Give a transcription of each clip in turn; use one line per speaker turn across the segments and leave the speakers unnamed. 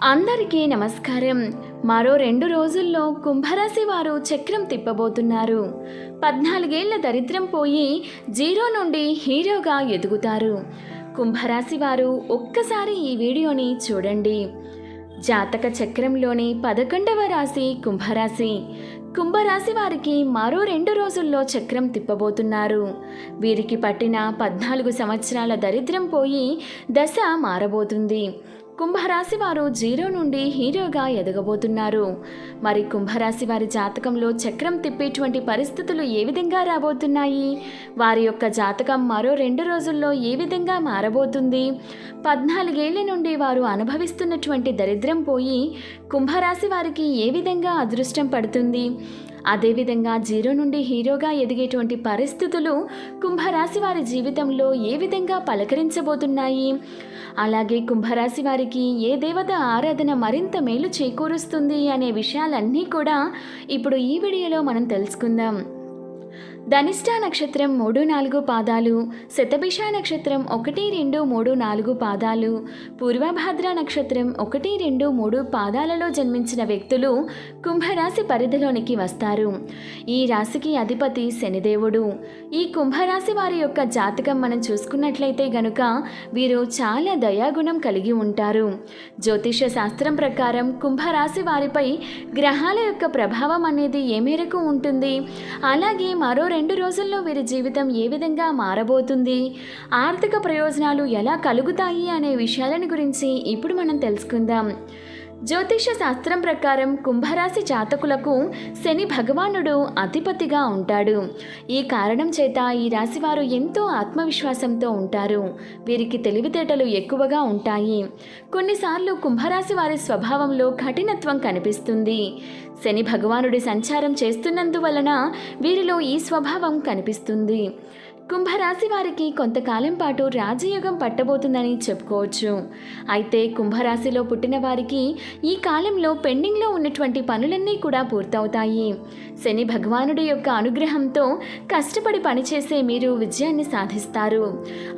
అందరికీ నమస్కారం. మరో 2 రోజుల్లో కుంభరాశి వారు చక్రం తిప్పబోతున్నారు. 14 ఏళ్ల దరిద్రం పోయి జీరో నుండి హీరోగా ఎదుగుతారు. కుంభరాశి వారు ఒక్కసారి ఈ వీడియోని చూడండి. జాతక చక్రంలోని 11వ రాశి కుంభరాశి. కుంభరాశి వారికి మరో 2 రోజుల్లో చక్రం తిప్పబోతున్నారు. వీరికి పట్టిన 14 సంవత్సరాల దరిద్రం పోయి దశ మారబోతుంది. కుంభరాశి వారు జీరో నుండి హీరోగా ఎదగబోతున్నారు. మరి కుంభరాశి వారి జాతకంలో చక్రం తిప్పేటువంటి పరిస్థితులు ఏ విధంగా రాబోతున్నాయి? వారి యొక్క జాతకం మరో 2 రోజుల్లో ఏ విధంగా మారబోతుంది? 14 ఏళ్ల నుండి వారు అనుభవిస్తున్నటువంటి దరిద్రం పోయి కుంభరాశి వారికి ఏ విధంగా అదృష్టం పడుతుంది? అదేవిధంగా జీరో నుండి హీరోగా ఎదిగేటువంటి పరిస్థితులు కుంభరాశి వారి జీవితంలో ఏ విధంగా పలకరించబోతున్నాయి? అలాగే కుంభరాశి వారికి ఏ దేవత ఆరాధన మరింత మేలు చేకూరుస్తుంది అనే విషయాలన్నీ కూడా ఇప్పుడు ఈ వీడియోలో మనం తెలుసుకుందాం. ధనిష్ట నక్షత్రం 3-4 పాదాలు, శతభిష నక్షత్రం 1-2-3-4 పాదాలు, పూర్వభాద్ర నక్షత్రం 1-2-3 పాదాలలో జన్మించిన వ్యక్తులు కుంభరాశి పరిధిలోనికి వస్తారు. ఈ రాశికి అధిపతి శనిదేవుడు. ఈ కుంభరాశి వారి యొక్క జాతకం మనం చూసుకున్నట్లయితే గనుక వీరు చాలా దయాగుణం కలిగి ఉంటారు. జ్యోతిష శాస్త్రం ప్రకారం కుంభరాశి వారిపై గ్రహాల యొక్క ప్రభావం అనేది ఏ మేరకు ఉంటుంది, అలాగే మరో 2 రోజుల్లో వీరి జీవితం ఏ విధంగా మారబోతుంది, ఆర్థిక ప్రయోజనాలు ఎలా కలుగుతాయి అనే విషయాలను గురించి ఇప్పుడు మనం తెలుసుకుందాం. జ్యోతిష శాస్త్రం ప్రకారం కుంభరాశి జాతకులకు శని భగవానుడు అధిపతిగా ఉంటాడు. ఈ కారణం చేత ఈ రాశి వారు ఎంతో ఆత్మవిశ్వాసంతో ఉంటారు. వీరికి తెలివితేటలు ఎక్కువగా ఉంటాయి. కొన్నిసార్లు కుంభరాశి వారి స్వభావంలో కఠినత్వం కనిపిస్తుంది. శని భగవానుడి సంచారం చేస్తున్నందువలన వీరిలో ఈ స్వభావం కనిపిస్తుంది. కుంభరాశి వారికి కొంతకాలం పాటు రాజయోగం పట్టబోతుందని చెప్పుకోవచ్చు. అయితే కుంభరాశిలో పుట్టిన వారికి ఈ కాలంలో పెండింగ్లో ఉన్నటువంటి పనులన్నీ కూడా పూర్తవుతాయి. శని భగవానుడి యొక్క అనుగ్రహంతో కష్టపడి పనిచేసే మీరు విజయాన్ని సాధిస్తారు.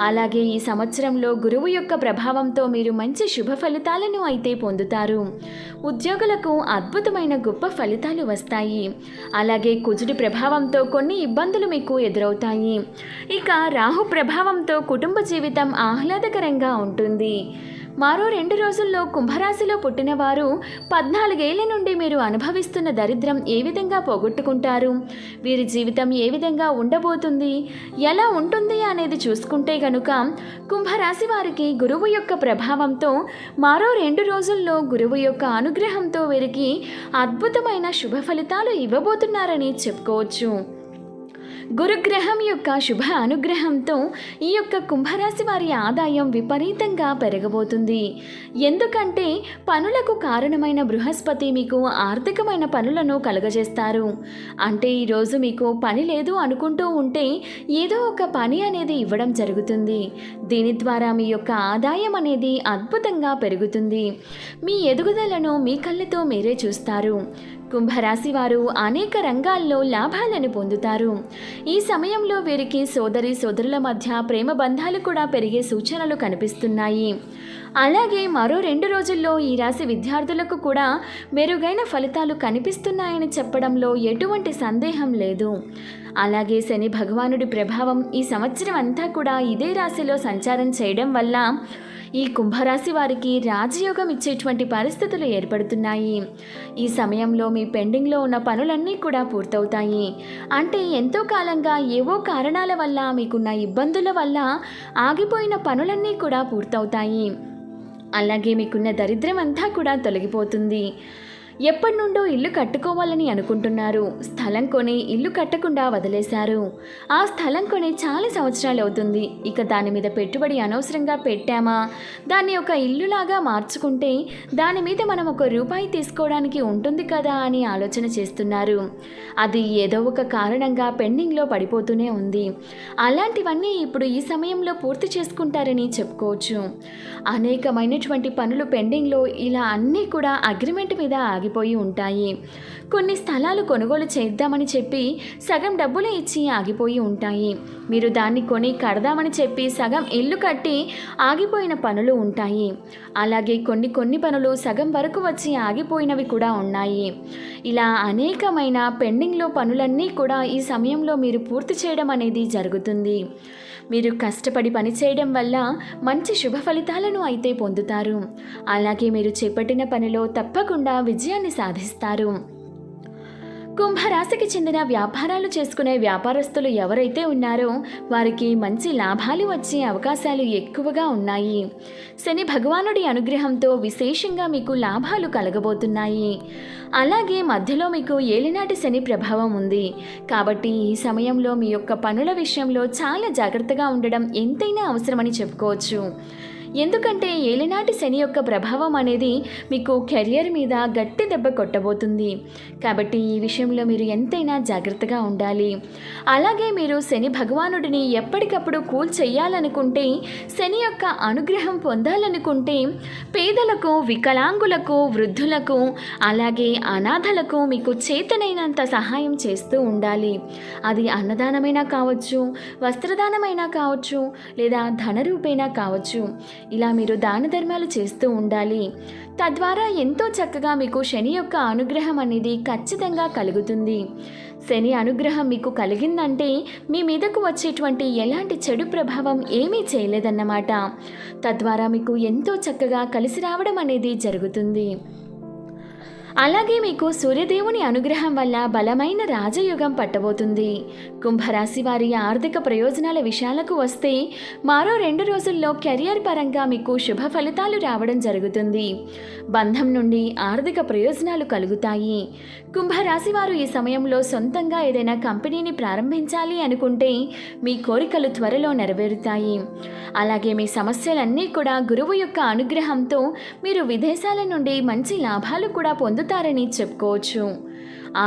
అలాగే ఈ సంవత్సరంలో గురువు యొక్క ప్రభావంతో మీరు మంచి శుభ ఫలితాలను అయితే పొందుతారు. ఉద్యోగులకు అద్భుతమైన గొప్ప ఫలితాలు వస్తాయి. అలాగే కుజుడి ప్రభావంతో కొన్ని ఇబ్బందులు మీకు ఎదురవుతాయి. ఇక రాహు ప్రభావంతో కుటుంబ జీవితం ఆహ్లాదకరంగా ఉంటుంది. మరో 2 రోజుల్లో కుంభరాశిలో పుట్టిన వారు 14 ఏళ్ల నుండి మీరు అనుభవిస్తున్న దరిద్రం ఏ విధంగా పోగొట్టుకుంటారు, వీరి జీవితం ఏ విధంగా ఉండబోతుంది, ఎలా ఉంటుంది అనేది చూసుకుంటే గనుక కుంభరాశి వారికి గురువు యొక్క ప్రభావంతో మరో 2 రోజుల్లో గురువు యొక్క అనుగ్రహంతో వీరికి అద్భుతమైన శుభ ఫలితాలు ఇవ్వబోతున్నారని చెప్పుకోవచ్చు. గురుగ్రహం యొక్క శుభ అనుగ్రహంతో ఈ యొక్క కుంభరాశి వారి ఆదాయం విపరీతంగా పెరగబోతుంది. ఎందుకంటే పనులకు కారణమైన బృహస్పతి మీకు ఆర్థికమైన పనులను కలుగజేస్తారు. అంటే ఈరోజు మీకు పని లేదు అనుకుంటూ ఉంటే ఏదో ఒక పని అనేది ఇవ్వడం జరుగుతుంది. దీని ద్వారా మీ యొక్క ఆదాయం అనేది అద్భుతంగా పెరుగుతుంది. మీ ఎదుగుదలను మీ కళ్ళతో మీరే చూస్తారు. కుంభరాశి వారు అనేక రంగాల్లో లాభాలను పొందుతారు. ఈ సమయంలో వీరికి సోదరుల మధ్య ప్రేమ బంధాలు కూడా పెరిగే సూచనలు కనిపిస్తున్నాయి. అలాగే మరో 2 రోజుల్లో ఈ రాశి విద్యార్థులకు కూడా మెరుగైన ఫలితాలు కనిపిస్తున్నాయని చెప్పడంలో ఎటువంటి సందేహం లేదు. అలాగే శని భగవానుడి ప్రభావం ఈ సంవత్సరం అంతా కూడా ఇదే రాశిలో సంచారం చేయడం వల్ల ఈ కుంభరాశి వారికి రాజయోగం ఇచ్చేటువంటి పరిస్థితులు ఏర్పడుతున్నాయి. ఈ సమయంలో మీ పెండింగ్లో ఉన్న పనులన్నీ కూడా పూర్తవుతాయి. అంటే ఎంతో కాలంగా ఏవో కారణాల వల్ల మీకున్న ఇబ్బందుల వల్ల ఆగిపోయిన పనులన్నీ కూడా పూర్తవుతాయి. అలాగే మీకున్న దరిద్రం అంతా కూడా తొలగిపోతుంది. ఎప్పటి నుండో ఇల్లు కట్టుకోవాలని అనుకుంటున్నారు. స్థలం కొని ఇల్లు కట్టకుండా వదిలేశారు. ఆ స్థలం కొని చాలా సంవత్సరాలు అవుతుంది. ఇక దాని మీద పెట్టుబడి అనవసరంగా పెట్టామా, దాన్ని ఒక ఇల్లులాగా మార్చుకుంటే దాని మీద మనం ₹1 తీసుకోవడానికి ఉంటుంది కదా అని ఆలోచన చేస్తున్నారు. అది ఏదో ఒక కారణంగా పెండింగ్లో పడిపోతూనే ఉంది. అలాంటివన్నీ ఇప్పుడు ఈ సమయంలో పూర్తి చేసుకుంటారని చెప్పుకోవచ్చు. అనేకమైనటువంటి పనులు పెండింగ్లో ఇలా అన్నీ కూడా అగ్రిమెంట్ మీద ఆగిపోయి ఉంటాయి. కొన్ని స్థలాలు కొనుగోలు చేద్దామని చెప్పి సగం డబ్బులు ఇచ్చి ఆగిపోయి ఉంటాయి. మీరు దాన్ని కొని కడదామని చెప్పి సగం ఇల్లు కట్టి ఆగిపోయిన పనులు ఉంటాయి. అలాగే కొన్ని పనులు సగం వరకు వచ్చి ఆగిపోయినవి కూడా ఉన్నాయి. ఇలా అనేకమైన పెండింగ్లో పనులన్నీ కూడా ఈ సమయంలో మీరు పూర్తి చేయడం అనేది జరుగుతుంది. మీరు కష్టపడి పనిచేయడం వల్ల మంచి శుభ ఫలితాలను అయితే పొందుతారు. అలాగే మీరు చేపట్టిన పనిలో తప్పకుండా విజయాన్ని సాధిస్తారు. కుంభరాశికి చెందిన వ్యాపారాలు చేసుకునే వ్యాపారస్తులు ఎవరైతే ఉన్నారో వారికి మంచి లాభాలు వచ్చే అవకాశాలు ఎక్కువగా ఉన్నాయి. శని భగవానుడి అనుగ్రహంతో విశేషంగా మీకు లాభాలు కలగబోతున్నాయి. అలాగే మధ్యలో మీకు ఏలినాటి శని ప్రభావం ఉంది. కాబట్టి ఈ సమయంలో మీ యొక్క పనుల విషయంలో చాలా జాగ్రత్తగా ఉండడం ఎంతైనా అవసరమని చెప్పుకోవచ్చు. ఎందుకంటే ఏలినాటి శని యొక్క ప్రభావం అనేది మీకు కెరియర్ మీద గట్టి దెబ్బ కొట్టబోతుంది. కాబట్టి ఈ విషయంలో మీరు ఎంతైనా జాగ్రత్తగా ఉండాలి. అలాగే మీరు శని భగవానుడిని ఎప్పటికప్పుడు కూల్ చేయాలనుకుంటే, శని యొక్క అనుగ్రహం పొందాలనుకుంటే పేదలకు, వికలాంగులకు, వృద్ధులకు, అలాగే అనాథలకు మీకు చేతనైనంత సహాయం చేస్తూ ఉండాలి. అది అన్నదానమైనా కావచ్చు, వస్త్రదానమైనా కావచ్చు, లేదా ధన రూపేణా కావచ్చు. ఇలా మీరు దాన ధర్మాలు చేస్తూ ఉండాలి. తద్వారా ఎంతో చక్కగా మీకు శని యొక్క అనుగ్రహం అనేది ఖచ్చితంగా కలుగుతుంది. శని అనుగ్రహం మీకు కలిగిందంటే మీ మీదకు వచ్చేటువంటి ఎలాంటి చెడు ప్రభావం ఏమీ చేయలేదన్నమాట. తద్వారా మీకు ఎంతో చక్కగా కలిసి రావడం అనేది జరుగుతుంది. అలాగే మీకు సూర్యదేవుని అనుగ్రహం వల్ల బలమైన రాజయోగం పట్టబోతుంది. కుంభరాశి వారి ఆర్థిక ప్రయోజనాల విషయాలకు వస్తే మరో 2 రోజుల్లో కెరియర్ పరంగా మీకు శుభ ఫలితాలు రావడం జరుగుతుంది. బంధం నుండి ఆర్థిక ప్రయోజనాలు కలుగుతాయి. కుంభరాశి వారు ఈ సమయంలో సొంతంగా ఏదైనా కంపెనీని ప్రారంభించాలి అనుకుంటే మీ కోరికలు త్వరలో నెరవేరుతాయి. అలాగే మీ సమస్యలన్నీ కూడా గురువు యొక్క అనుగ్రహంతో మీరు విదేశాల నుండి మంచి లాభాలు కూడా పొందుతారని చెప్పుకోవచ్చు.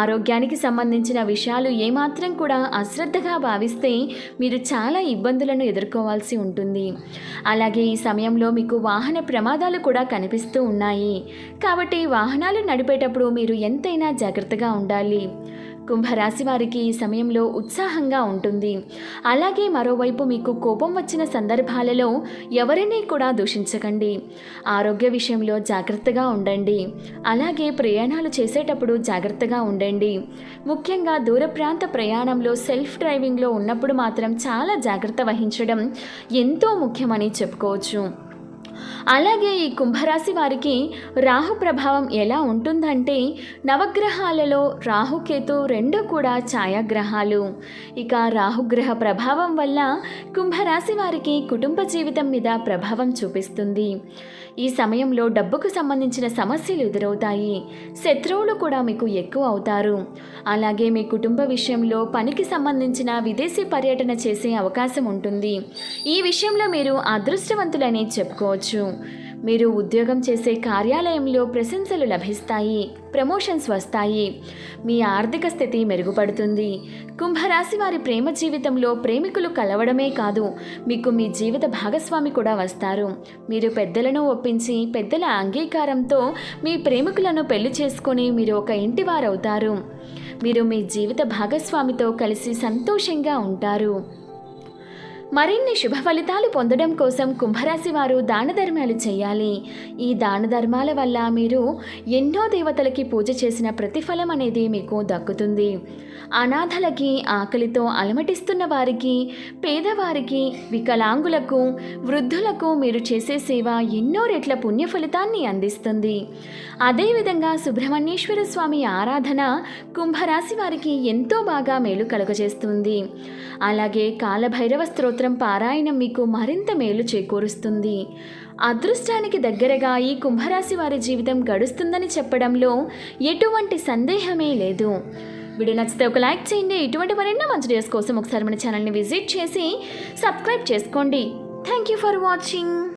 ఆరోగ్యానికి సంబంధించిన విషయాలు ఏమాత్రం కూడా అశ్రద్ధగా భావిస్తే మీరు చాలా ఇబ్బందులను ఎదుర్కోవాల్సి ఉంటుంది. అలాగే ఈ సమయంలో మీకు వాహన ప్రమాదాలు కూడా కనిపిస్తూ ఉన్నాయి. కాబట్టి వాహనాలు నడిపేటప్పుడు మీరు ఎంతైనా జాగ్రత్తగా ఉండాలి. కుంభరాశి వారికి ఈ సమయంలో ఉత్సాహంగా ఉంటుంది. అలాగే మరోవైపు మీకు కోపం వచ్చిన సందర్భాలలో ఎవరినీ కూడా దూషించకండి. ఆరోగ్య విషయంలో జాగ్రత్తగా ఉండండి. అలాగే ప్రయాణాలు చేసేటప్పుడు జాగ్రత్తగా ఉండండి. ముఖ్యంగా దూర ప్రాంత ప్రయాణంలో సెల్ఫ్ డ్రైవింగ్లో ఉన్నప్పుడు మాత్రం చాలా జాగ్రత్త వహించడం ఎంతో ముఖ్యమని చెప్పుకోవచ్చు. అలాగే ఈ కుంభరాశి వారికి రాహు ప్రభావం ఎలా ఉంటుందంటే, నవగ్రహాలలో రాహుకేతు 2 కూడా ఛాయాగ్రహాలు. ఇక రాహుగ్రహ ప్రభావం వల్ల కుంభరాశి వారికి కుటుంబ జీవితం మీద ప్రభావం చూపిస్తుంది. ఈ సమయంలో డబ్బుకు సంబంధించిన సమస్యలు ఎదురవుతాయి. శత్రువులు కూడా మీకు ఎక్కువ అవుతారు. అలాగే మీ కుటుంబ విషయంలో పనికి సంబంధించిన విదేశీ పర్యటన చేసే అవకాశం ఉంటుంది. ఈ విషయంలో మీరు అదృష్టవంతులని చెప్పుకోవచ్చు. మీరు ఉద్యోగం చేసే కార్యాలయంలో ప్రశంసలు లభిస్తాయి, ప్రమోషన్స్ వస్తాయి. మీ ఆర్థిక స్థితి మెరుగుపడుతుంది. కుంభరాశి వారి ప్రేమ జీవితంలో ప్రేమికులు కలవడమే కాదు, మీకు మీ జీవిత భాగస్వామి కూడా వస్తారు. మీరు పెద్దలను ఒప్పించి పెద్దల అంగీకారంతో మీ ప్రేమికులను పెళ్లి చేసుకొని మీరు ఒక ఇంటి వారవుతారు. మీరు మీ జీవిత భాగస్వామితో కలిసి సంతోషంగా ఉంటారు. మరిన్ని శుభ ఫలితాలు పొందడం కోసం కుంభరాశి వారు దాన ధర్మాలు చేయాలి. ఈ దాన ధర్మాల వల్ల మీరు ఎన్నో దేవతలకి పూజ చేసిన ప్రతిఫలం అనేది మీకు దక్కుతుంది. అనాథలకి, ఆకలితో అలమటిస్తున్న వారికి, పేదవారికి, వికలాంగులకు, వృద్ధులకు మీరు చేసే సేవ ఎన్నో రెట్ల పుణ్య ఫలితాన్ని అందిస్తుంది. అదేవిధంగా సుబ్రహ్మణ్యేశ్వర స్వామి ఆరాధన కుంభరాశి వారికి ఎంతో బాగా మేలు కలుగజేస్తుంది. అలాగే కాలభైరవ స్తోత్రం పారాయణం మీకు మరింత మేలు చేకూరుస్తుంది. అదృష్టానికి దగ్గరగా ఈ కుంభరాశి వారి జీవితం గడుస్తుందని చెప్పడంలో ఎటువంటి సందేహమే లేదు. వీడియో నచ్చితే ఒక లైక్ చేయండి. ఇటువంటి మరెన్నో మంచి వీడియోస్ కోసం ఒకసారి మన ఛానల్ని విజిట్ చేసి సబ్స్క్రైబ్ చేసుకోండి. Thank you for watching.